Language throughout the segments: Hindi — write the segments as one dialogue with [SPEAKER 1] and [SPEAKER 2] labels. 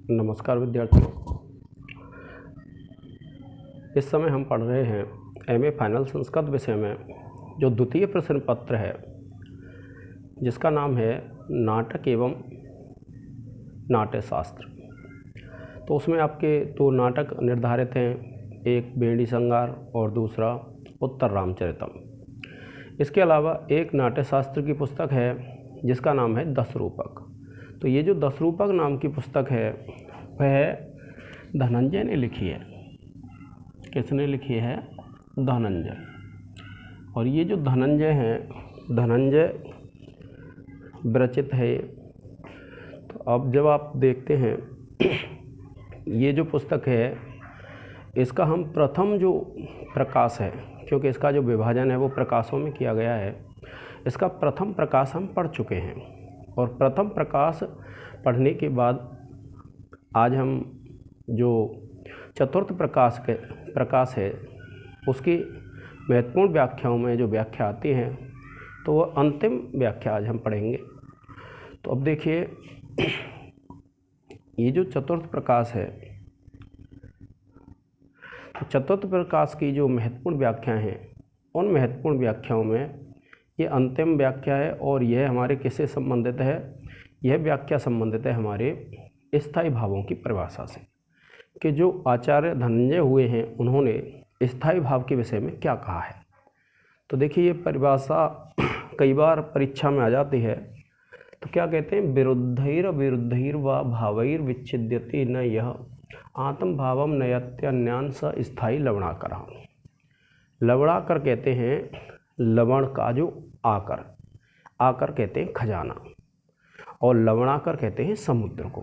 [SPEAKER 1] नमस्कार विद्यार्थियों। इस समय हम पढ़ रहे हैं एमए फाइनल संस्कृत विषय में जो द्वितीय प्रश्न पत्र है जिसका नाम है नाटक एवं नाट्यशास्त्र। तो उसमें आपके दो नाटक निर्धारित हैं, एक बेड़ी संगार और दूसरा उत्तर रामचरितम। इसके अलावा एक नाट्यशास्त्र की पुस्तक है जिसका नाम है 10 रूपक। तो ये जो 10 रूपक नाम की पुस्तक है वह धनंजय ने लिखी है। किसने लिखी है? धनंजय। और ये जो धनंजय हैं, धनंजय विरचित है। तो अब जब आप देखते हैं ये जो पुस्तक है इसका हम प्रथम जो प्रकाश है, क्योंकि इसका जो विभाजन है वो प्रकाशों में किया गया है, इसका प्रथम प्रकाश हम पढ़ चुके हैं। और प्रथम प्रकाश पढ़ने के बाद आज हम जो चतुर्थ प्रकाश है उसकी महत्वपूर्ण व्याख्याओं में जो व्याख्या आती हैं तो वह अंतिम व्याख्या आज हम पढ़ेंगे। तो अब देखिए ये जो चतुर्थ प्रकाश है, तो चतुर्थ प्रकाश की जो महत्वपूर्ण व्याख्या हैं उन महत्वपूर्ण व्याख्याओं में ये अंतिम व्याख्या है। और यह हमारे किससे संबंधित है? यह व्याख्या संबंधित है हमारे स्थायी भावों की परिभाषा से, कि जो आचार्य धनंजय हुए हैं उन्होंने स्थायी भाव के विषय में क्या कहा है। तो देखिए ये परिभाषा कई बार परीक्षा में आ जाती है। तो क्या कहते हैं? विरुद्धैर व भावैर विच्छिद्यते न यह आत्म भावम नयत्यन्यान स स्थायी लवणाकर। लवणाकर कहते हैं लवण का जो आकर कहते हैं खजाना, और लवणाकर कहते हैं समुद्र को,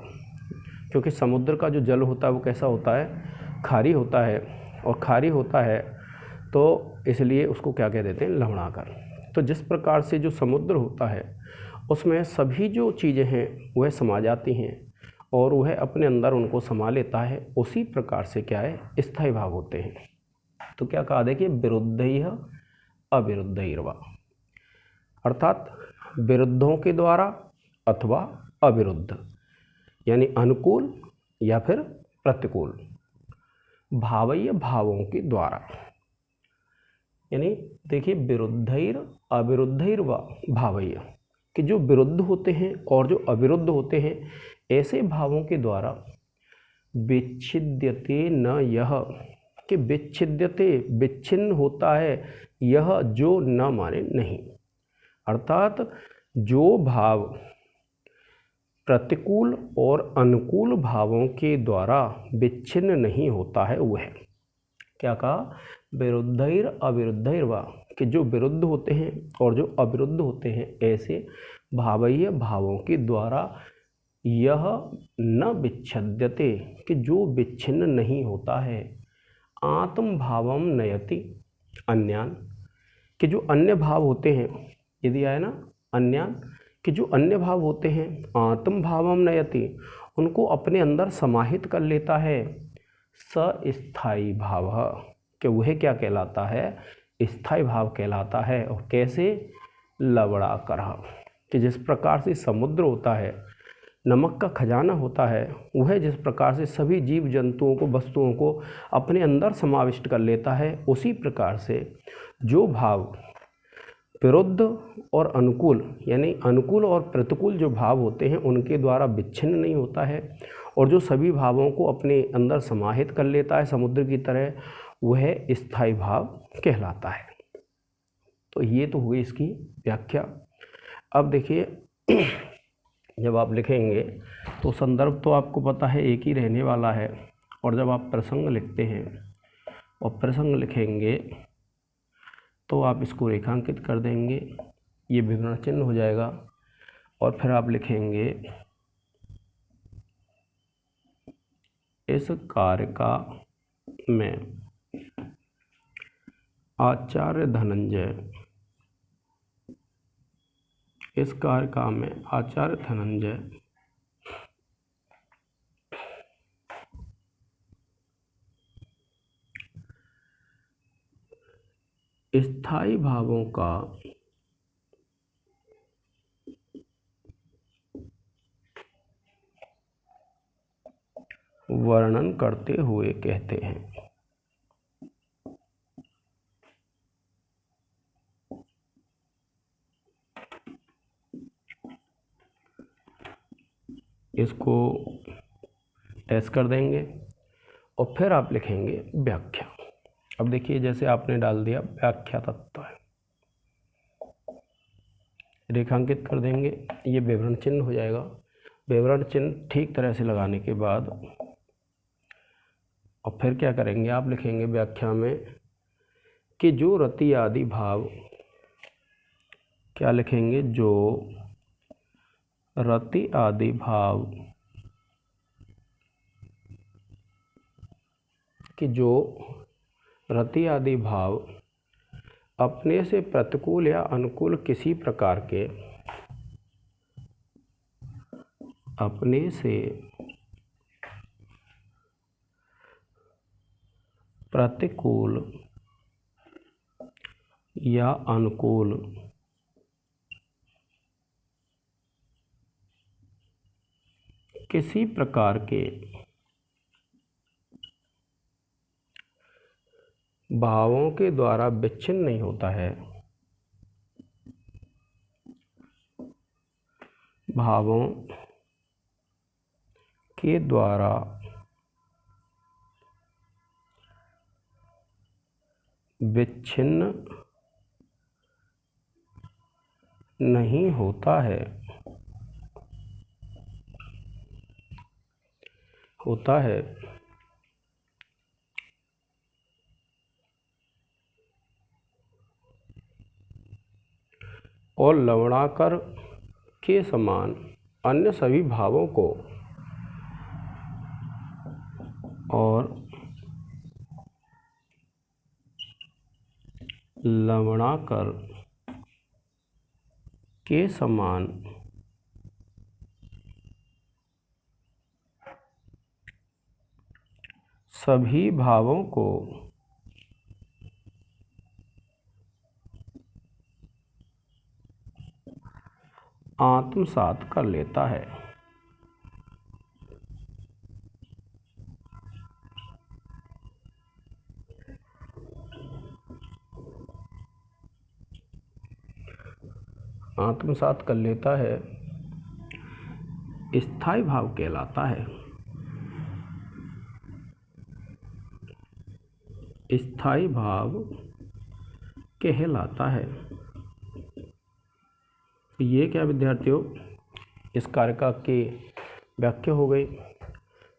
[SPEAKER 1] क्योंकि समुद्र का जो जल होता है वो कैसा होता है? खारी होता है। और खारी होता है तो इसलिए उसको क्या कह देते हैं? लवणाकर। तो जिस प्रकार से जो समुद्र होता है उसमें सभी जो चीज़ें हैं वह समा जाती हैं और वह अपने अंदर उनको समा लेता है, उसी प्रकार से क्या है? स्थायी भाव होते हैं। तो क्या कहा? देखिए विरुद्धैः अविरुद्धैर्वा, अर्थात विरुद्धों के द्वारा अथवा अविरुद्ध, यानी अनुकूल या फिर प्रतिकूल, भावय्य भावों के द्वारा। यानी देखिए विरुद्धैर अविरुद्धैर व भावय्य, कि जो विरुद्ध होते हैं और जो अविरुद्ध होते हैं ऐसे भावों के द्वारा विच्छिद्यते न यह, कि विच्छिद्यते विच्छिन्न होता है, यह जो न माने नहीं, अर्थात जो भाव प्रतिकूल और अनुकूल भावों के द्वारा विच्छिन्न नहीं होता है वह। क्या कहा? विरुद्धैर अविरुद्धैर वा, कि जो विरुद्ध होते हैं और जो अविरुद्ध होते हैं ऐसे भावय्य भावों के द्वारा यह न विच्छिद्यते, कि जो विच्छिन्न नहीं होता है, आत्म भावम नयति अन्यान, कि जो अन्य भाव होते हैं, यदि आए ना अन्यान, कि जो अन्य भाव होते हैं आत्म भावम नयति, उनको अपने अंदर समाहित कर लेता है। सस्थायी भाव, कि वह क्या कहलाता है? स्थायी भाव कहलाता है। और कैसे? लवणाकर, कि जिस प्रकार से समुद्र होता है, नमक का खजाना होता है, वह जिस प्रकार से सभी जीव जंतुओं को, वस्तुओं को अपने अंदर समाविष्ट कर लेता है, उसी प्रकार से जो भाव विरुद्ध और अनुकूल, यानी अनुकूल और प्रतिकूल जो भाव होते हैं उनके द्वारा विच्छिन्न नहीं होता है और जो सभी भावों को अपने अंदर समाहित कर लेता है समुद्र की तरह, वह स्थायी भाव कहलाता है। तो ये तो हुई इसकी व्याख्या। अब देखिए जब आप लिखेंगे तो संदर्भ तो आपको पता है एक ही रहने वाला है, और जब आप प्रसंग लिखते हैं और प्रसंग लिखेंगे तो आप इसको रेखांकित कर देंगे, ये विवरण चिन्ह हो जाएगा, और फिर आप लिखेंगे इस कारिका में आचार्य धनंजय, इस कारिका में आचार्य धनंजय स्थायी भावों का वर्णन करते हुए कहते हैं। इसको एस कर देंगे और फिर आप लिखेंगे व्याख्या। अब देखिए जैसे आपने डाल दिया व्याख्या तत्व है, रेखांकित कर देंगे, ये विवरण चिन्ह हो जाएगा। विवरण चिन्ह ठीक तरह से लगाने के बाद और फिर क्या करेंगे, आप लिखेंगे व्याख्या में कि जो रति आदि भाव, क्या लिखेंगे, जो रति आदि भाव, कि जो रति आदि भाव अपने से प्रतिकूल या अनुकूल किसी प्रकार के, अपने से प्रतिकूल या अनुकूल किसी प्रकार के भावों के द्वारा विच्छिन्न नहीं होता है, भावों के द्वारा विच्छिन्न नहीं होता है, और लवणाकर के समान अन्य सभी भावों को, और लवणाकर के समान सभी भावों को आत्मसात कर लेता है। आत्मसात कर लेता है, स्थायी भाव कहलाता है। स्थायी भाव कहलाता है। ये क्या विद्यार्थियों, इस कारक की व्याख्या हो गई।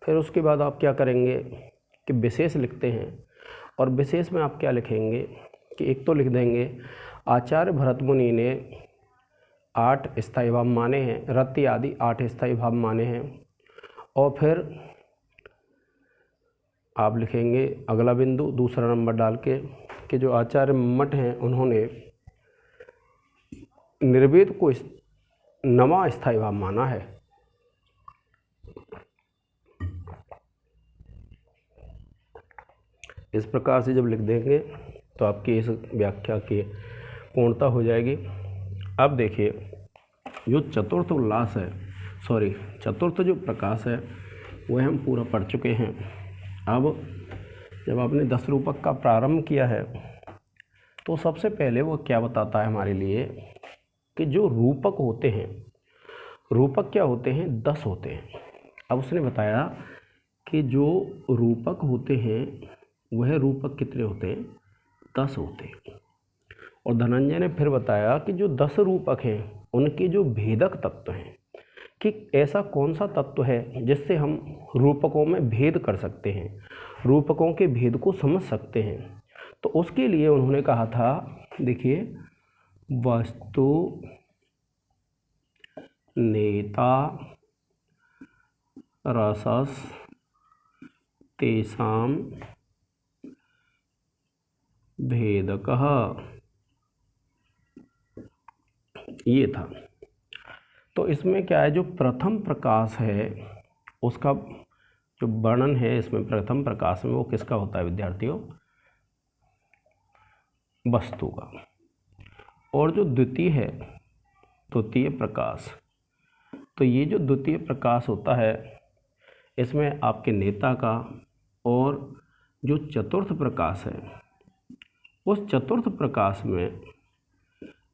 [SPEAKER 1] फिर उसके बाद आप क्या करेंगे कि विशेष लिखते हैं, और विशेष में आप क्या लिखेंगे कि एक तो लिख देंगे आचार्य भरत मुनि ने 8 स्थायी भाव माने हैं, रति आदि 8 स्थायी भाव माने हैं। और फिर आप लिखेंगे अगला बिंदु दूसरा नंबर डाल के कि जो आचार्य मम्मट हैं उन्होंने निर्वेद को 9वां स्थायी भाव माना है। इस प्रकार से जब लिख देंगे तो आपकी इस व्याख्या की पूर्णता हो जाएगी। अब देखिए जो चतुर्थ उल्लास है, चतुर्थ जो प्रकाश है वह हम पूरा पढ़ चुके हैं। अब जब आपने 10 रूपक का प्रारंभ किया है तो सबसे पहले वो क्या बताता है हमारे लिए कि जो रूपक होते हैं, रूपक क्या होते हैं, 10 होते हैं। अब उसने बताया कि जो रूपक होते हैं वह रूपक कितने होते हैं, 10 होते हैं। और धनंजय ने फिर बताया कि जो 10 रूपक हैं उनके जो भेदक तत्व हैं, कि ऐसा कौन सा तत्व है जिससे हम रूपकों में भेद कर सकते हैं, रूपकों के भेद को समझ सकते हैं। तो उसके लिए उन्होंने कहा था, देखिए, वस्तु नेता रसस तेषां भेदकः, ये था। तो इसमें क्या है, जो प्रथम प्रकाश है उसका जो वर्णन है इसमें प्रथम प्रकाश में वो किसका होता है विद्यार्थियों, वस्तु का। और जो द्वितीय है, द्वितीय प्रकाश, तो ये जो द्वितीय प्रकाश होता है इसमें आपके नेता का और जो चतुर्थ प्रकाश है उस चतुर्थ प्रकाश में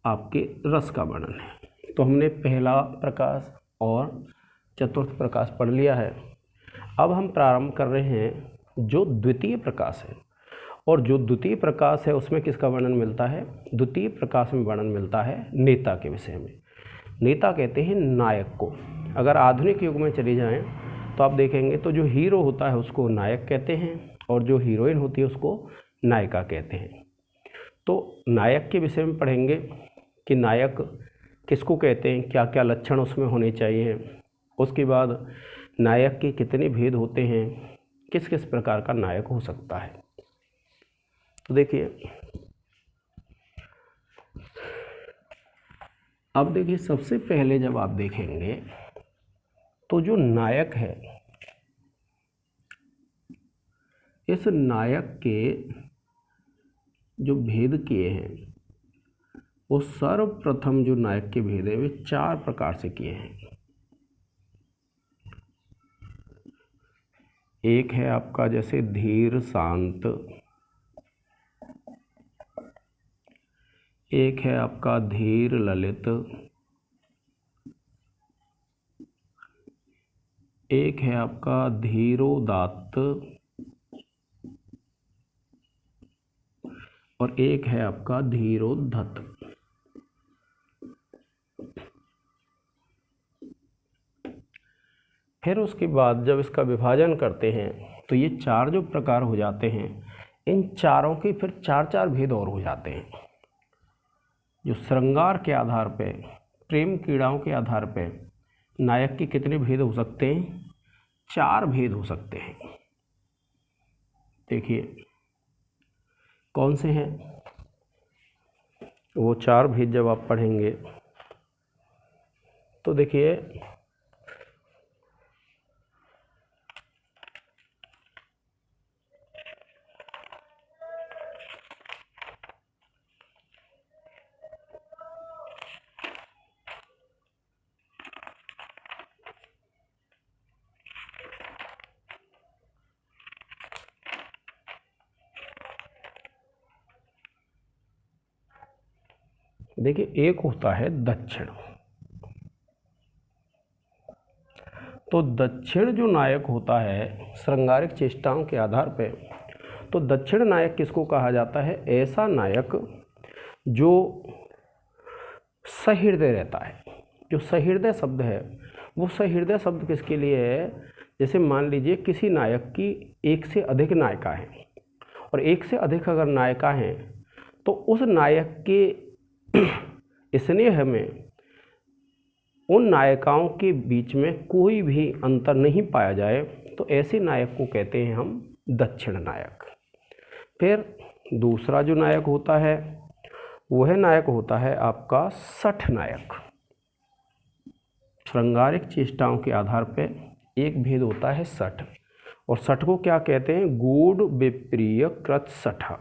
[SPEAKER 1] आपके रस का वर्णन है। तो हमने पहला प्रकाश और चतुर्थ प्रकाश पढ़ लिया है। अब हम प्रारंभ कर रहे हैं जो द्वितीय प्रकाश है, और जो द्वितीय प्रकाश है उसमें किसका वर्णन मिलता है? द्वितीय प्रकाश में वर्णन मिलता है नेता के विषय में। नेता कहते हैं नायक को। अगर आधुनिक युग में चले जाएं तो आप देखेंगे तो जो हीरो होता है उसको नायक कहते हैं और जो हीरोइन होती है उसको नायिका कहते हैं। तो नायक के विषय में पढ़ेंगे कि नायक किसको कहते हैं, क्या क्या लक्षण उसमें होने चाहिए। उसके बाद नायक के कितने भेद होते हैं, किस किस प्रकार का नायक हो सकता है। तो देखिए, अब देखिए सबसे पहले जब आप देखेंगे तो जो नायक है, इस नायक के जो भेद किए हैं वो सर्वप्रथम जो नायक के भेद है वे 4 प्रकार से किए हैं। एक है आपका जैसे धीर शांत, एक है आपका धीर ललित, एक है आपका धीरोदात्त और एक है आपका धीरोद्धत। फिर उसके बाद जब इसका विभाजन करते हैं तो ये 4 जो प्रकार हो जाते हैं, इन चारों के फिर 4 भेद और हो जाते हैं। जो श्रृंगार के आधार पे, प्रेम कीड़ाओं के आधार पे नायक के कितने भेद हो सकते हैं? 4 भेद हो सकते हैं। देखिए कौन से हैं वो 4 भेद। जब आप पढ़ेंगे तो देखिए, एक होता है दक्षिण। तो दक्षिण जो नायक होता है श्रृंगारिक चेष्टाओं के आधार पे, तो दक्षिण नायक किसको कहा जाता है? ऐसा नायक जो सहृदय रहता है। जो सहृदय शब्द है वो सहृदय शब्द किसके लिए है? जैसे मान लीजिए किसी नायक की एक से अधिक नायिका है, और एक से अधिक अगर नायिका हैं तो उस नायक के स्नेह में उन नायिकाओं के बीच में कोई भी अंतर नहीं पाया जाए, तो ऐसे नायक को कहते हैं हम दक्षिण नायक। फिर दूसरा जो नायक होता है वह नायक होता है आपका सठ नायक। श्रृंगारिक चेष्टाओं के आधार पर एक भेद होता है सठ, और सठ को क्या कहते हैं? गूढ़ विप्रिय कृत सठा।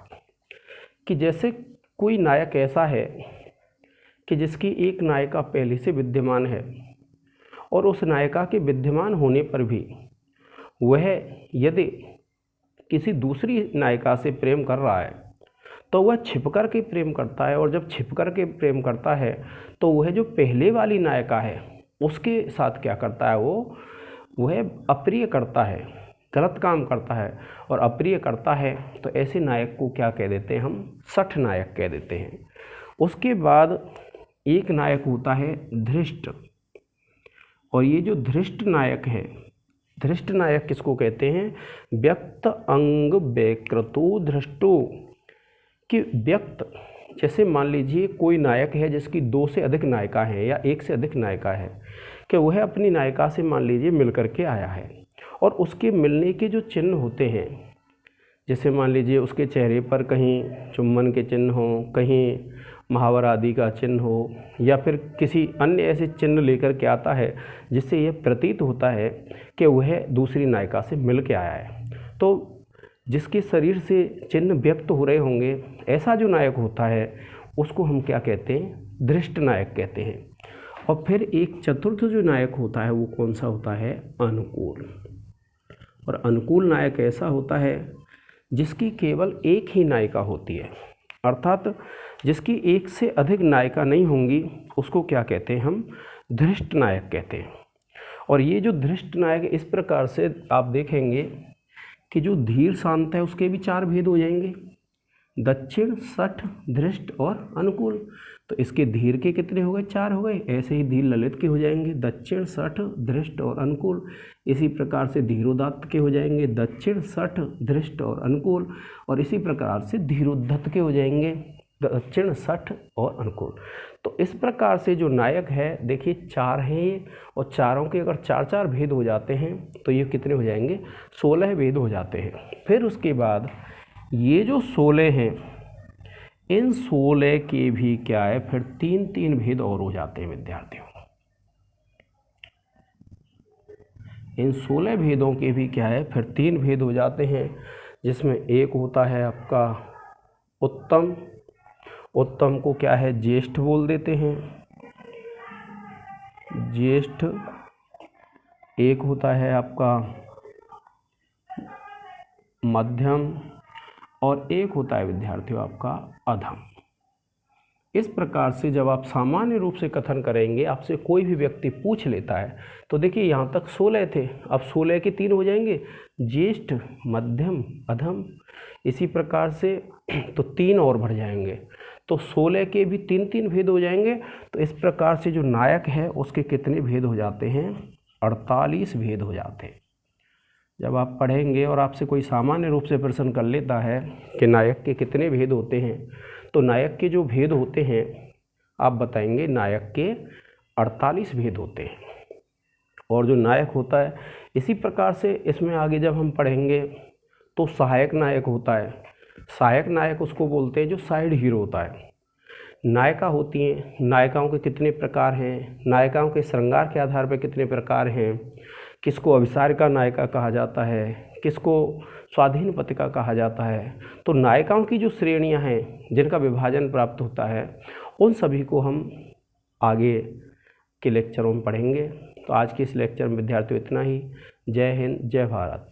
[SPEAKER 1] कि जैसे कोई नायक ऐसा है कि जिसकी एक नायिका पहले से विद्यमान है, और उस नायिका के विद्यमान होने पर भी वह यदि किसी दूसरी नायिका से प्रेम कर रहा है तो वह छिप कर के प्रेम करता है, और जब छिप कर के प्रेम करता है तो वह जो पहले वाली नायिका है उसके साथ क्या करता है? वह अप्रिय करता है, गलत काम करता है और अप्रिय करता है। तो ऐसे नायक को क्या कह देते हैं? हम सठ नायक कह देते हैं। उसके बाद एक नायक होता है धृष्ट, और ये जो धृष्ट नायक है, धृष्ट नायक किसको कहते हैं? व्यक्त अंग व्यक्रतो धृष्टो। कि व्यक्त, जैसे मान लीजिए कोई नायक है जिसकी 2 से अधिक नायिका है या 1 से अधिक नायिका है, कि वह अपनी नायिका से मान लीजिए मिल करके आया है, और उसके मिलने के जो चिन्ह होते हैं, जैसे मान लीजिए उसके चेहरे पर कहीं चुम्बन के चिन्ह हो, कहीं महावर आदि का चिन्ह हो, या फिर किसी अन्य ऐसे चिन्ह लेकर के आता है जिससे यह प्रतीत होता है कि वह दूसरी नायिका से मिल के आया है। तो जिसके शरीर से चिन्ह व्यक्त हो रहे होंगे, ऐसा जो नायक होता है उसको हम क्या कहते हैं? धृष्ट नायक कहते हैं। और फिर एक चतुर्थ जो नायक होता है वो कौन सा होता है? अनुकूल। और अनुकूल नायक ऐसा होता है जिसकी केवल एक ही नायिका होती है, अर्थात जिसकी एक से अधिक नायिका नहीं होंगी उसको क्या कहते हैं, हम धृष्ट नायक कहते हैं। और ये जो धृष्ट नायक इस प्रकार से आप देखेंगे कि जो धीर शांत है उसके भी 4 भेद हो जाएंगे, दक्षिण, सठ, धृष्ट और अनुकूल। तो इसके धीर के कितने हो गए, 4 हो गए। ऐसे ही धीर ललित के हो जाएंगे, दक्षिण, सठ, धृष्ट और अनुकूल। इसी प्रकार से धीरोदात्त के हो जाएंगे, दक्षिण, सठ, धृष्ट और अनुकूल। और इसी प्रकार से धीरोद्धत के हो जाएंगे, दक्षिण, सठ और अनुकूल। तो इस प्रकार से जो नायक है देखिए 4 हैं ये, और चारों के अगर 4-4 भेद हो जाते हैं तो ये कितने हो जाएंगे, 16 भेद हो जाते हैं। फिर उसके बाद ये जो 16 हैं, इन 16 के भी क्या है, फिर 3-3 भेद और हो जाते हैं विद्यार्थियों। इन 16 भेदों के भी क्या है, फिर 3 भेद हो जाते हैं, जिसमें एक होता है आपका उत्तम। उत्तम को क्या है, ज्येष्ठ बोल देते हैं, ज्येष्ठ। एक होता है आपका मध्यम, और एक होता है विद्यार्थियों आपका अधम। इस प्रकार से जब आप सामान्य रूप से कथन करेंगे, आपसे कोई भी व्यक्ति पूछ लेता है, तो देखिए यहाँ तक 16 थे, अब 16 के 3 हो जाएंगे, ज्येष्ठ, मध्यम, अधम। इसी प्रकार से तो 3 और बढ़ जाएंगे, तो 16 के भी 3-3 भेद हो जाएंगे। तो इस प्रकार से जो नायक है उसके कितने भेद हो जाते हैं, 48 भेद हो जाते हैं। जब आप पढ़ेंगे और आपसे कोई सामान्य रूप से प्रश्न कर लेता है कि नायक के कितने भेद होते हैं, तो नायक के जो भेद होते हैं आप बताएंगे नायक के 48 भेद होते हैं। और जो नायक होता है, इसी प्रकार से इसमें आगे जब हम पढ़ेंगे तो सहायक नायक होता है। सहायक नायक उसको बोलते हैं जो साइड हीरो होता है। नायिका होती हैं, नायिकाओं के कितने प्रकार हैं, नायिकाओं के श्रृंगार के आधार पर कितने प्रकार हैं, किसको अभिसारिका नायिका कहा जाता है, किसको स्वाधीन पत्रिका कहा जाता है। तो नायिकाओं की जो श्रेणियां हैं जिनका विभाजन प्राप्त होता है, उन सभी को हम आगे के लेक्चरों में पढ़ेंगे। तो आज के इस लेक्चर में विद्यार्थियों इतना ही। जय हिंद, जय भारत।